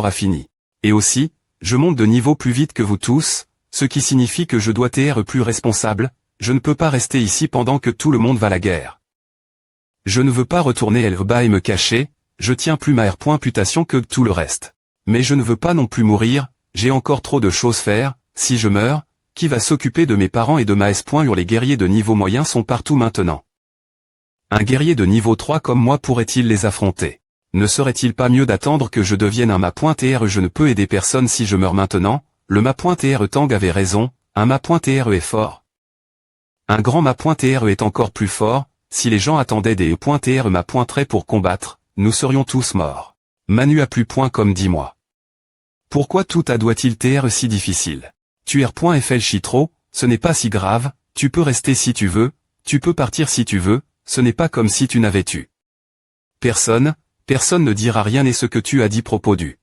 aura fini. Et aussi, je monte de niveau plus vite que vous tous, ce qui signifie que je dois être plus responsable, je ne peux pas rester ici pendant que tout le monde va à la guerre. Je ne veux pas retourner Elba et me cacher, je tiens plus ma réputation que tout le reste. Mais je ne veux pas non plus mourir, j'ai encore trop de choses à faire, si je meurs, qui va s'occuper de mes parents et de ma S. Les guerriers de niveau moyen sont partout maintenant. Un guerrier de niveau 3 comme moi pourrait-il les affronter? Ne serait-il pas mieux d'attendre que je devienne un ma.tr? Je ne peux aider personne si je meurs maintenant, le ma.tr Tang avait raison, un ma.tr est fort. Un grand ma.tr est encore plus fort, si les gens attendaient des e.tr ma.trait pour combattre, nous serions tous morts. Manu a plus .com dis-moi. Pourquoi tout a doit-il être si difficile? Tu r.fl Chitro, ce n'est pas si grave, tu peux rester si tu veux, tu peux partir si tu veux, ce n'est pas comme si tu n'avais tu. Personne ne dira rien et ce que tu as dit propos du.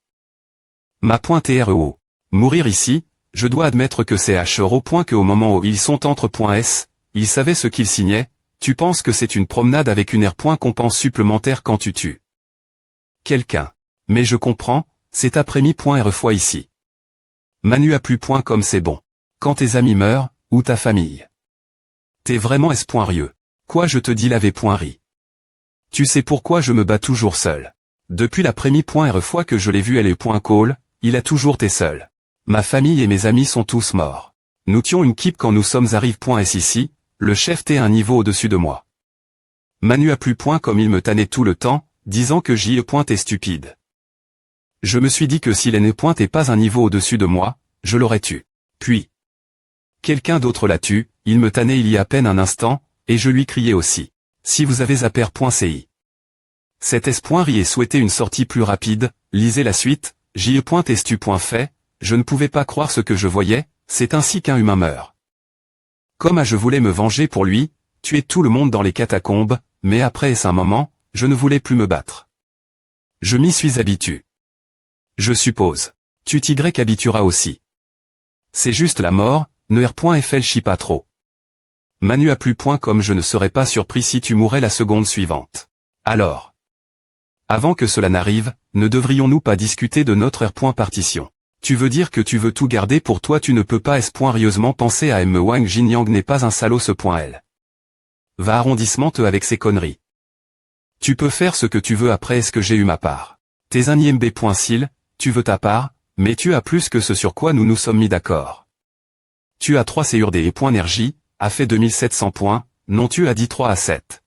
Ma.tro. Mourir ici, je dois admettre que c'est HRO. Que au moment où ils sont entre .s, ils savaient ce qu'ils signaient, tu penses que c'est une promenade avec une compense supplémentaire quand tu tues quelqu'un. Mais je comprends, c'est après-mi.r fois ici. Manu a plus .com c'est bon. Quand tes amis meurent, ou ta famille. T'es vraiment s.rieux. Quoi je te dis l'avais.ri. Tu sais pourquoi je me bats toujours seul. Depuis l'après-mi.r fois que je l'ai vu elle.call, il a toujours été seul. Ma famille et mes amis sont tous morts. Nous tuons une keep quand nous sommes arrive.s ici, le chef t'est un niveau au-dessus de moi. Manu a plus .com il me tannait tout le temps, disant que J.E. stupide. Je me suis dit que s'il n'est pas un niveau au-dessus de moi, je l'aurais tué. Puis, quelqu'un d'autre l'a tué, il me tannait il y a à peine un instant, et je lui criais aussi. Si vous avez zapper.ci. Cet s.ri et souhaitait une sortie plus rapide, lisez la suite, J.E.testu.fait, je ne pouvais pas croire ce que je voyais, c'est ainsi qu'un humain meurt. Comme je voulais me venger pour lui, tuer tout le monde dans les catacombes, mais après un moment, je ne voulais plus me battre. Je m'y suis habitué. Je suppose. Tu t'y habitueras aussi. C'est juste la mort, ne r.fl chie pas trop. Manu a plus .com je ne serais pas surpris si tu mourais la seconde suivante. Alors. Avant que cela n'arrive, ne devrions-nous pas discuter de notre r.partition? Tu veux dire que tu veux tout garder pour toi tu ne peux pas s.rieusement penser à M. Wang Jinyang n'est pas un salaud ce .l. Va arrondissement te avec ces conneries. Tu peux faire ce que tu veux après est-ce que j'ai eu ma part. T'es un imb.sil, tu veux ta part, mais tu as plus que ce sur quoi nous nous sommes mis d'accord. Tu as 3 CURD et .energie, a fait 2700 points, non tu as dit 3 à 7.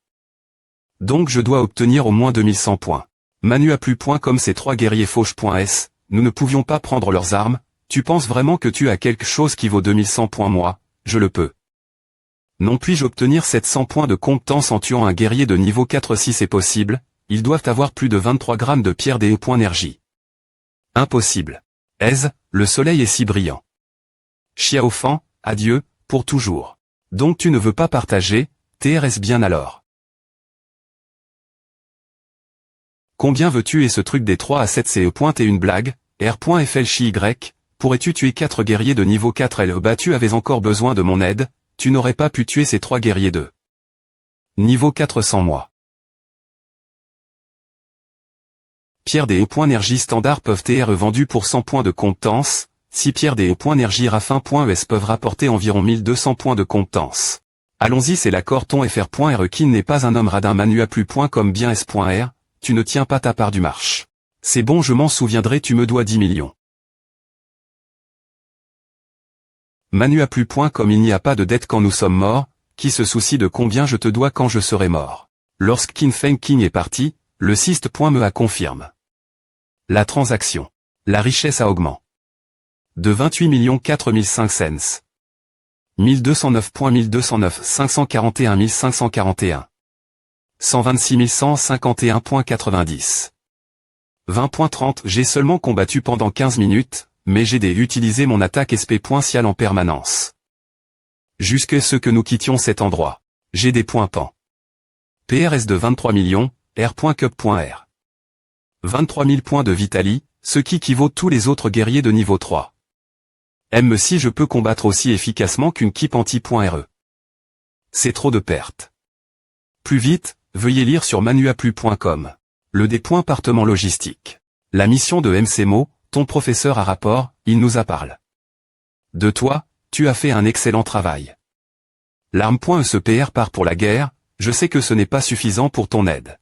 Donc je dois obtenir au moins 2100 points. Manu a plus .com ces 3 guerriers fauches.s, nous ne pouvions pas prendre leurs armes, tu penses vraiment que tu as quelque chose qui vaut 2100 points moi, je le peux. Non puis-je obtenir 700 points de compétence en tuant un guerrier de niveau 4 si c'est possible, ils doivent avoir plus de 23 grammes de pierre des .énergie. Impossible. Le soleil est si brillant. Xiaofan, adieu, pour toujours. Donc tu ne veux pas partager, TRS bien alors. Combien veux-tu et ce truc des 3 à 7 CE. Et une blague, R.fl chi Y, pourrais-tu tuer 4 guerriers de niveau 4 LE tu avais encore besoin de mon aide, tu n'aurais pas pu tuer ces 3 guerriers de niveau 4 sans moi. Pierre des E.énergie standard peuvent être vendus pour 100 points de compétence, si pierre des E.énergie raffin.es peuvent rapporter environ 1200 points de compétence. Allons-y c'est l'accord ton fr.re qui n'est pas un homme radin Manu a plus .com bien s.r, tu ne tiens pas ta part du marche. C'est bon je m'en souviendrai tu me dois 10 millions. Manu a plus .com il n'y a pas de dette quand nous sommes morts, qui se soucie de combien je te dois quand je serai mort. Lorsque Qin Feng King est parti, le Sist.me a confirme. La transaction. La richesse a augmenté. De 28 4005 cents. 1209.1209 541 541. 126 151.90. 20.30 J'ai seulement combattu pendant 15 minutes, mais j'ai utilisé mon attaque SP.cial en permanence. Jusqu'à ce que nous quittions cet endroit. J'ai des points pan. PRS de 23 millions, R.cup.r. 23 000 points de Vitali, ce qui équivaut tous les autres guerriers de niveau 3. M si je peux combattre aussi efficacement qu'une keep anti.re. C'est trop de pertes. Plus vite, veuillez lire sur manuaplu.com. Le département logistique. La mission de MCMO, ton professeur a rapport, il nous a parlé. De toi, tu as fait un excellent travail. L'arme.ECPR part pour la guerre, je sais que ce n'est pas suffisant pour ton aide.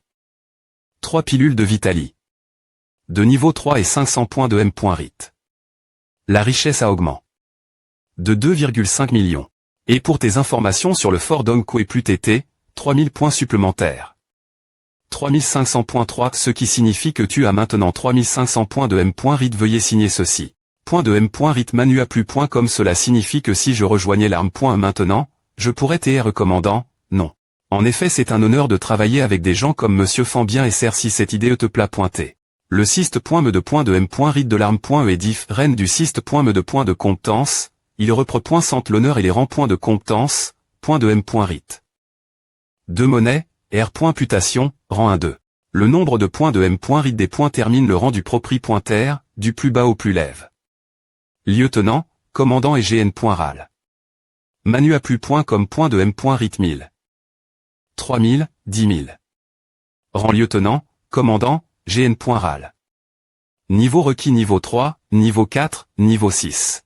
3 pilules de Vitali. De niveau 3 et 500 points de M.RIT. La richesse a augmenté. De 2,5 millions. Et pour tes informations sur le Fort Dongkwei plus TT, 3000 points supplémentaires. 3500.3, ce qui signifie que tu as maintenant 3500 points de M.RIT. Veuillez signer ceci. Point de M.RIT Manu a plus. Comme cela signifie que si je rejoignais l'arme. Maintenant, je pourrais TR commandant, non. En effet, c'est un honneur de travailler avec des gens comme Monsieur Fambien et Serre si cette idée te plaît. Le syst.me de point de M.RIT de l'arme.E est diff, reine du syst.me de point de compétence, il reprend centre l'honneur et les rangs point de compétence, point de M.RIT. De monnaie, R.putation, rang 1-2. Le nombre de points de M.RIT des points termine le rang du propriétaire, du plus bas au plus lève. Lieutenant, commandant et GN.RAL. Manu a plus. Comme point de M.RIT 1000. 3000, 10 000. Rang lieutenant, commandant, GN.RAL. Niveau requis niveau 3, niveau 4, niveau 6.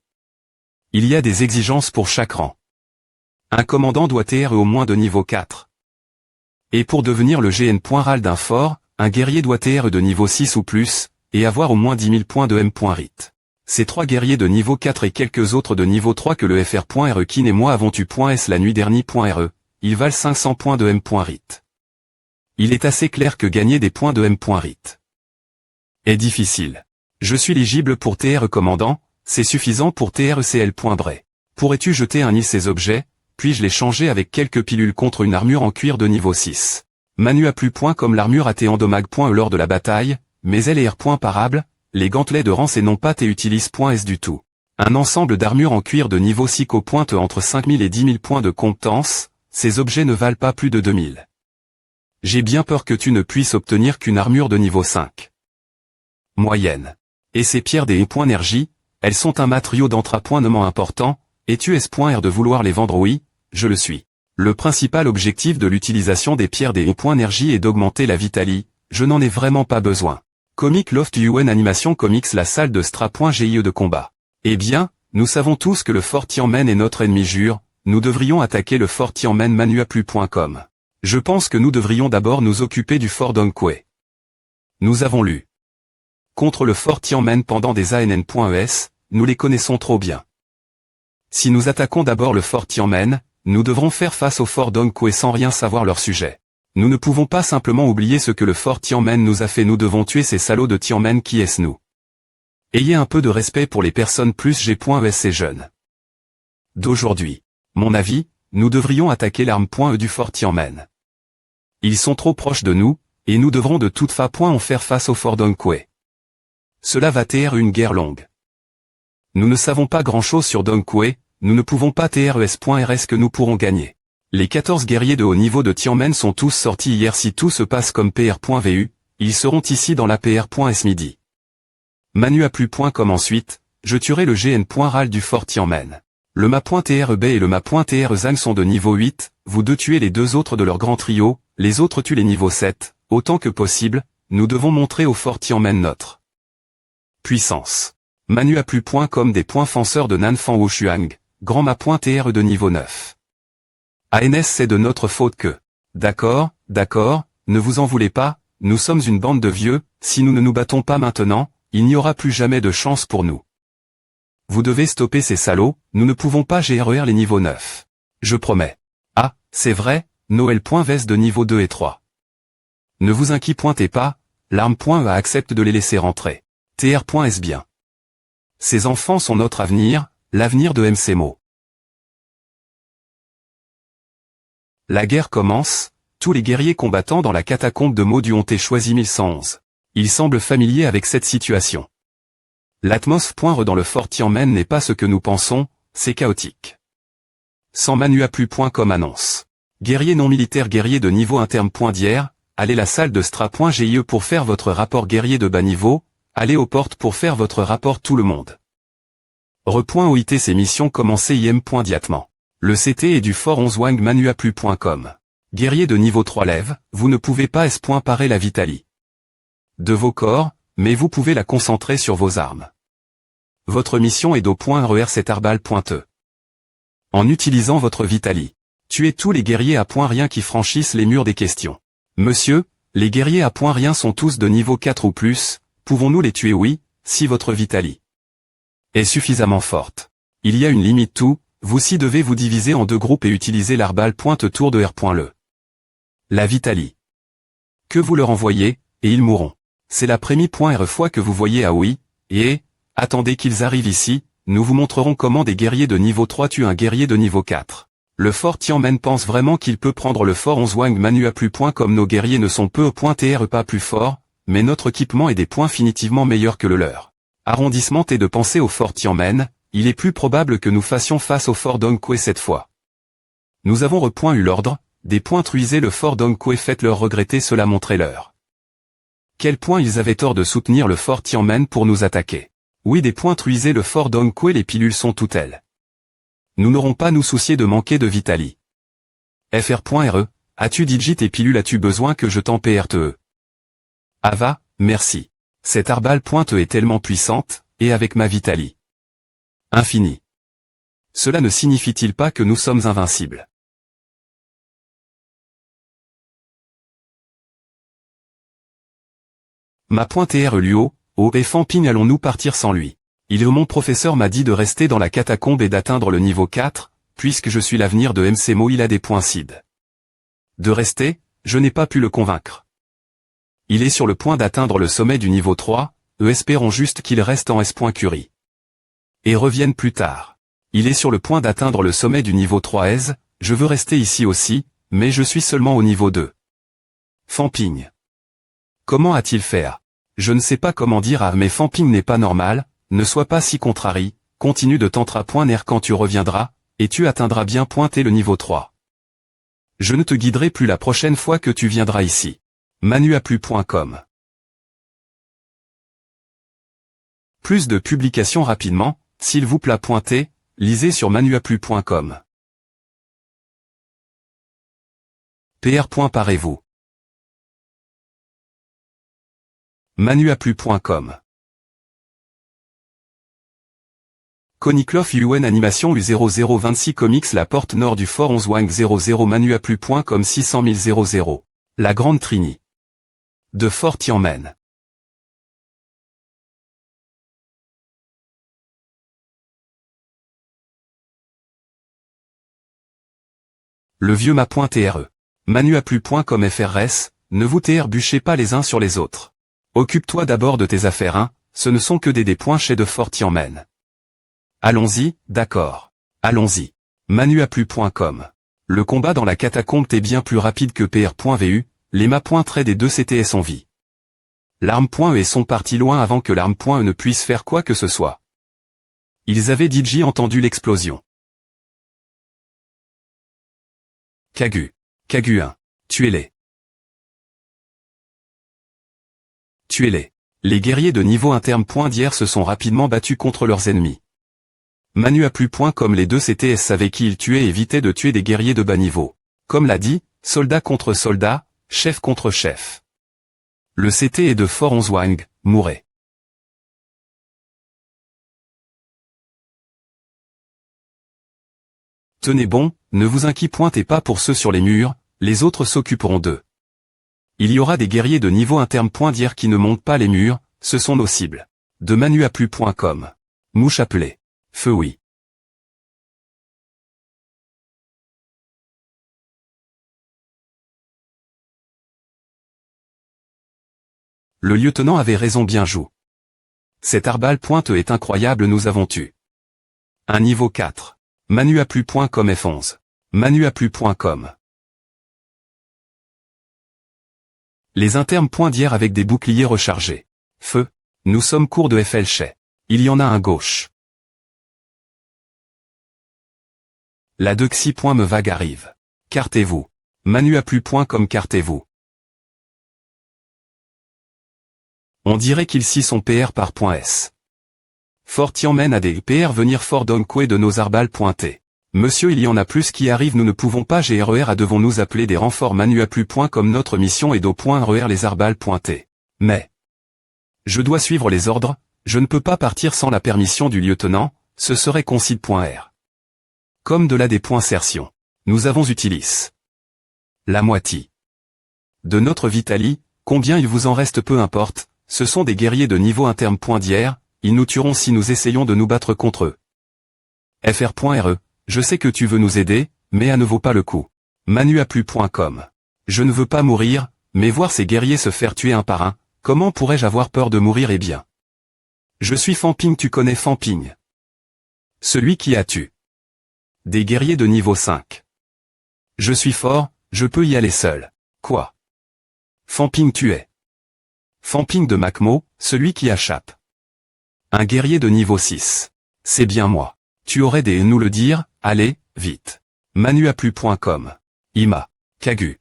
Il y a des exigences pour chaque rang. Un commandant doit TR au moins de niveau 4. Et pour devenir le GN.RAL d'un fort, un guerrier doit TR de niveau 6 ou plus, et avoir au moins 10 000 points de M.RIT. Ces 3 guerriers de niveau 4 et quelques autres de niveau 3 que le FR.RE Kin et moi avons tu.S la nuit dernière.RE, ils valent 500 points de M.RIT. Il est assez clair que gagner des points de M.RIT est difficile. Je suis éligible pour TR commandant, c'est suffisant pour TRCL.BRE. Pourrais-tu jeter un nid ces objets, puis-je les changer avec quelques pilules contre une armure en cuir de niveau 6. Manu a plus. Comme l'armure a T endommage.E lors de la bataille, mais elle est R.parable, les gantelets de rance et non pas T utilise.S du tout. Un ensemble d'armures en cuir de niveau 6 pointe entre 5000 et 10 000 points de compétence, ces objets ne valent pas plus de 2000. J'ai bien peur que tu ne puisses obtenir qu'une armure de niveau 5. Moyenne. Et ces pierres des points énergie, elles sont un matériau d'entrapointement important, et tu es.R de vouloir les vendre? Oui, je le suis. Le principal objectif de l'utilisation des pierres des points énergie est d'augmenter la Vitali, je n'en ai vraiment pas besoin. Comic Loft UN Animation Comics la salle de Stra.GIE de combat. Eh bien, nous savons tous que le Fort Tianmen est notre ennemi jure, nous devrions attaquer le Fort Tianmen Manuaplu.com. Je pense que nous devrions d'abord nous occuper du Fort Dongkwei. Nous avons lu contre le Fort Tianmen pendant des ANN.ES, nous les connaissons trop bien. Si nous attaquons d'abord le Fort Tianmen, nous devrons faire face au Fort Dongkwei sans rien savoir leur sujet. Nous ne pouvons pas simplement oublier ce que le Fort Tianmen nous a fait, nous devons tuer ces salauds de Tianmen. Qui est-ce nous? Ayez un peu de respect pour les personnes plus G.ES et jeunes. D'aujourd'hui. Mon avis, nous devrions attaquer l'arme.E du Fort Tianmen. Ils sont trop proches de nous, et nous devrons de toute façon faire face au Fort Dongkwei. Cela va être une guerre longue. Nous ne savons pas grand-chose sur Dongkwei, nous ne pouvons pas TRES.RS que nous pourrons gagner. Les 14 guerriers de haut niveau de Tianmen sont tous sortis hier. Si tout se passe comme PR.VU, ils seront ici dans la PR.S midi. Manu a plus. Comme ensuite, je tuerai le GN.RAL du Fort Tianmen. Le Ma.TRB et le Ma.TRZANG sont de niveau 8, vous deux tuez les deux autres de leur grand trio, les autres tuent les niveaux 7, autant que possible, nous devons montrer au Fort Tianmen notre puissance. Manu a plus. Comme des points fonceurs de Nanfang Wushuang, grand Ma.TR de niveau 9. ANS c'est de notre faute que. D'accord, ne vous en voulez pas, nous sommes une bande de vieux, si nous ne nous battons pas maintenant, il n'y aura plus jamais de chance pour nous. Vous devez stopper ces salauds, nous ne pouvons pas GRER les niveaux 9. Je promets. Ah, c'est vrai, Noël.VES de niveau 2 et 3. Ne vous inquiétez pas, l'arme.E accepte de les laisser rentrer. TR.S bien. Ces enfants sont notre avenir, l'avenir de MCMO. La guerre commence, tous les guerriers combattants dans la catacombe de Modu ont été choisis 1111. Ils semblent familiers avec cette situation. L'atmosphère dans le Fort Tianmen n'est pas ce que nous pensons, c'est chaotique. Sans Manu a plus. Comme annonce. Guerrier non militaire, guerrier de niveau interne. D'hier, allez la salle de Stra.GIE pour faire votre rapport guerrier de bas niveau, allez aux portes pour faire votre rapport tout le monde. Re.OIT ces missions commencées im.diatement. Le CT est du Fort 11 Wang Manu a plus. Comme. Guerrier de niveau 3 lève, vous ne pouvez pas parer la Vitali. De vos corps, mais vous pouvez la concentrer sur vos armes. Votre mission est d'O.RER cet arbal pointeux. En utilisant votre Vitali, tuez tous les guerriers à point rien qui franchissent les murs des questions. Monsieur, les guerriers à point rien sont tous de niveau 4 ou plus, pouvons-nous les tuer? Oui, si votre Vitali est suffisamment forte. Il y a une limite tout, vous si devez vous diviser en 2 groupes et utiliser l'arbal pointe tour de R.le. La Vitali. Que vous leur envoyez, et ils mourront. C'est la première fois que vous voyez à oui, et, attendez qu'ils arrivent ici, nous vous montrerons comment des guerriers de niveau 3 tuent un guerrier de niveau 4. Le fort Tianmen pense vraiment qu'il peut prendre le fort 11 Wang Manu à plus point comme nos guerriers ne sont peu .tr pas plus forts, mais notre équipement est des points définitivement meilleurs que le leur. Arrondissement T de penser au fort Tianmen, il est plus probable que nous fassions face au fort Dongque cette fois. Nous avons eu l'ordre, des points truisez le fort Dongque faites-leur regretter cela montrez-leur. Quel point ils avaient tort de soutenir le fort Tianmen pour nous attaquer. Oui des points truisez le fort Dongque les pilules sont toutes elles. Nous n'aurons pas nous soucier de manquer de Vitali. Fr.re, as-tu digit et pilule as-tu besoin que je t'en PRTE? Ava, merci. Cette arbal pointe est tellement puissante, et avec ma Vitali. Infini. Cela ne signifie-t-il pas que nous sommes invincibles? Ma pointe Luo, et Famping allons-nous partir sans lui? Mon professeur m'a dit de rester dans la catacombe et d'atteindre le niveau 4, puisque je suis l'avenir de MCMO il a des points CID. De rester, je n'ai pas pu le convaincre. Il est sur le point d'atteindre le sommet du niveau 3, espérons juste qu'il reste en S.Curie. Et revienne plus tard. Il est sur le point d'atteindre le sommet du niveau 3 S, je veux rester ici aussi, mais je suis seulement au niveau 2. Famping. Comment a-t-il fait? Je ne sais pas comment dire mais Famping n'est pas normal, ne sois pas si contrarie, continue de tantra.ner quand tu reviendras, et tu atteindras bien le niveau 3. Je ne te guiderai plus la prochaine fois que tu viendras ici. manuaplu.com. Plus de publications rapidement, s'il vous plaît pointez, lisez sur manuaplu.com. PR. Parez-vous. manuaplu.com. Koniklof UN Animation U0026 Comics La Porte Nord du Fort 11 Wang 00 manuaplu.com 600 000. La Grande Trini. De Fort Tianmen. Le vieux ma.re. manuaplu.com FRS, ne vous bûchez pas les uns sur les autres. Occupe-toi d'abord de tes affaires hein, ce ne sont que des points chez de Fort Tianmen. Allons-y, d'accord. Allons-y. manuaplu.com. Le combat dans la catacombe est bien plus rapide que PR.vu, les ma.trait des deux CTS en vie. L'arme.e sont partis loin avant que l'arme.e ne puisse faire quoi que ce soit. Ils avaient DJ entendu l'explosion. Kagu. Kagu 1. Tuez-les. Tuez-les. Les guerriers de niveau interne.d'hier se sont rapidement battus contre leurs ennemis. Manuaplu.com les deux CTS savaient qui ils tuaient et évitaient de tuer des guerriers de bas niveau. Comme l'a dit, soldat contre soldat, chef contre chef. Le CT est de Fort 11 Wang, mourez. Tenez bon, ne vous inquiétez pas pour ceux sur les murs, les autres s'occuperont d'eux. Il y aura des guerriers de niveau interne.d'hier qui ne montent pas les murs, ce sont nos cibles. De manuaplu.com. Mouche appelée. Feu oui. Le lieutenant avait raison bien joue. Cet arbal pointe est incroyable nous avons tu. Un niveau 4. Manuaplu.com F11. Manuaplu.com. Les internes.d'hier avec des boucliers rechargés. Feu. Nous sommes court de FL chez. Il y en a un gauche. La Dexi.me vague arrive. Cartez-vous. Manuaplu.com cartez-vous. On dirait qu'ils s'y sont PR par .s. Fort Tianmen a des PR venir Fort Dongque de nos arbals pointés. Monsieur il y en a plus qui arrivent nous ne pouvons pas GRER à devons-nous appeler des renforts manuaplu.com notre mission est d'au.RER les arbals pointés. Mais. Je dois suivre les ordres, je ne peux pas partir sans la permission du lieutenant, ce serait concide.r. Comme de la dépoinsertion. Nous avons utilis. La moitié. De notre Vitali, combien il vous en reste peu importe, ce sont des guerriers de niveau interme. D'hier, ils nous tueront si nous essayons de nous battre contre eux. fr.re, je sais que tu veux nous aider, mais à ne vaut pas le coup. Manuaplu.com. Je ne veux pas mourir, mais voir ces guerriers se faire tuer un par un, comment pourrais-je avoir peur de mourir? Eh bien. Je suis Famping, tu connais Famping? Celui qui a tué des guerriers de niveau 5. Je suis fort, je peux y aller seul. Quoi? Famping tu es. Famping de Macmo, celui qui échappe. Un guerrier de niveau 6. C'est bien moi. Tu aurais des nous le dire, allez, vite. Manuaplu.com. Ima. Kagu.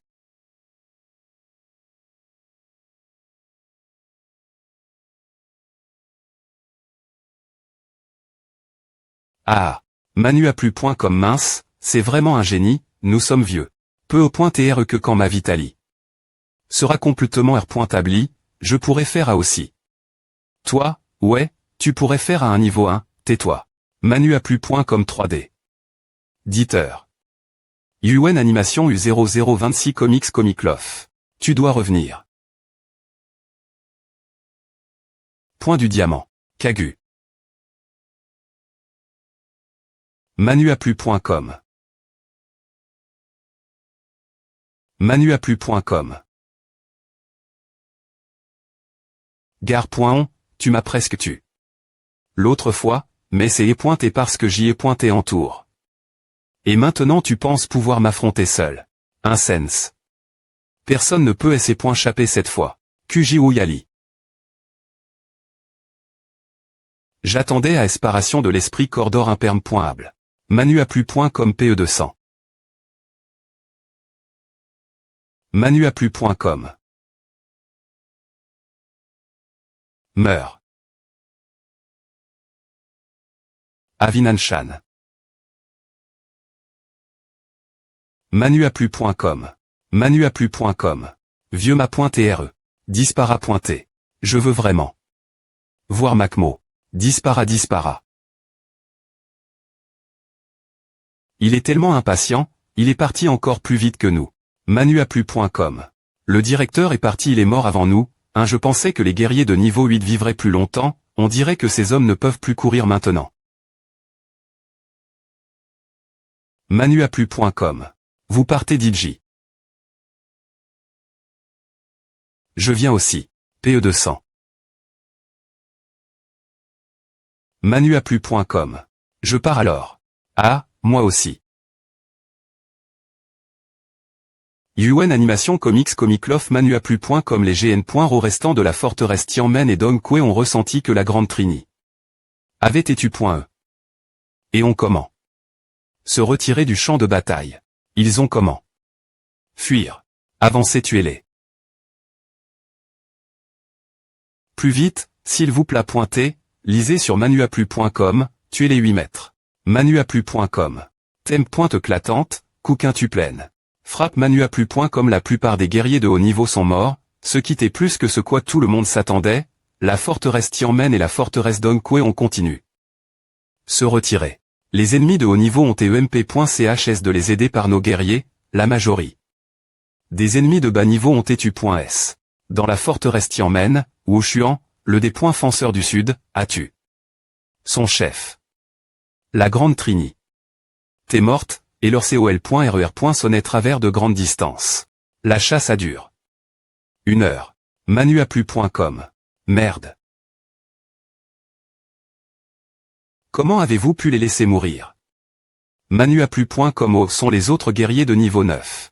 Ah. Manuaplu.com mince, c'est vraiment un génie, nous sommes vieux. Peu au point TR que quand ma Vitali sera complètement R.tabli, je pourrais faire A aussi. Toi, ouais, tu pourrais faire à un niveau 1, tais-toi. Manuaplu.com 3D. Diteur. UN Animation U0026 Comics Comic Love. Tu dois revenir. Point du diamant. Kagu. Manuaplu.com. Manuaplu.com. Gare.on, tu m'as presque tué. L'autre fois, mais c'est pointé parce que j'y ai pointé en tour. Et maintenant tu penses pouvoir m'affronter seul. Insense. Personne ne peut essayer point chapper cette fois. QJ Yali. J'attendais à esparation de l'esprit Cordor imperme.able. Manuaplu.com PE200. Manuaplu.com. Meurs. Avinanshan. Manuaplu.com. Manuaplu.com. Vieux-ma.re. Dispara.t. Je veux vraiment voir Macmo. Dispara. Il est tellement impatient, il est parti encore plus vite que nous. Manuaplu.com. Le directeur est parti, il est mort avant nous, je pensais que les guerriers de niveau 8 vivraient plus longtemps, on dirait que ces hommes ne peuvent plus courir maintenant. Manuaplu.com. Vous partez DJ. Je viens aussi. PE200. Manuaplu.com. Je pars alors. Ah, moi aussi. UN Animation Comics Comic Love Manuaplu.com. Les GN.ro restants de la forteresse Tianmen et Dongque ont ressenti que la grande Trini avait été.e. Et ont comment se retirer du champ de bataille. Ils ont comment fuir. Avancer, tuez-les. Plus vite, s'il vous plaît. Pointez, lisez sur manuaplu.com, tuez les 8 mètres. Manuaplu.com. Thème pointe éclatante, couquin tu pleine. Frappe Manuaplu.com. La plupart des guerriers de haut niveau sont morts, ce qui était plus que ce quoi tout le monde s'attendait, la forteresse Tianmen et la forteresse Dongque ont continué. Se retirer. Les ennemis de haut niveau ont EMP.chs de les aider par nos guerriers, la majorie. Des ennemis de bas niveau ont étu.s. Dans la forteresse Tianmen, Wushuan, le des points fonceurs du sud, a tué son chef. La grande Trini. T'es morte, et leur COL.RER. Sonnait travers de grandes distances. La chasse a dure 1 heure. Manuaplu.com. Merde. Comment avez-vous pu les laisser mourir? Manuaplu.com. Où sont les autres guerriers de niveau 9?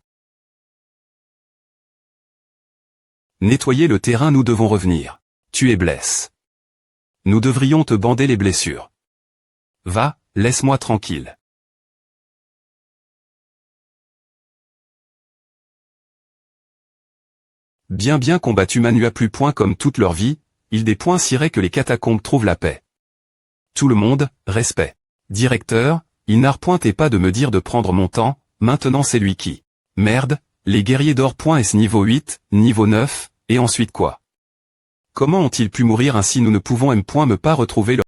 Nettoyer le terrain, nous devons revenir. Tu es blesse. Nous devrions te bander les blessures. Va, laisse-moi tranquille. Bien combattu. Manuaplu.com. Toute leur vie, ils dépenseraient que les catacombes trouvent la paix. Tout le monde, respect. Directeur, il n'arpointait pas de me dire de prendre mon temps, maintenant c'est lui qui. Merde, les guerriers d'or.s niveau 8, niveau 9, et ensuite quoi? Comment ont-ils pu mourir ainsi? Nous ne pouvons me pas retrouver leur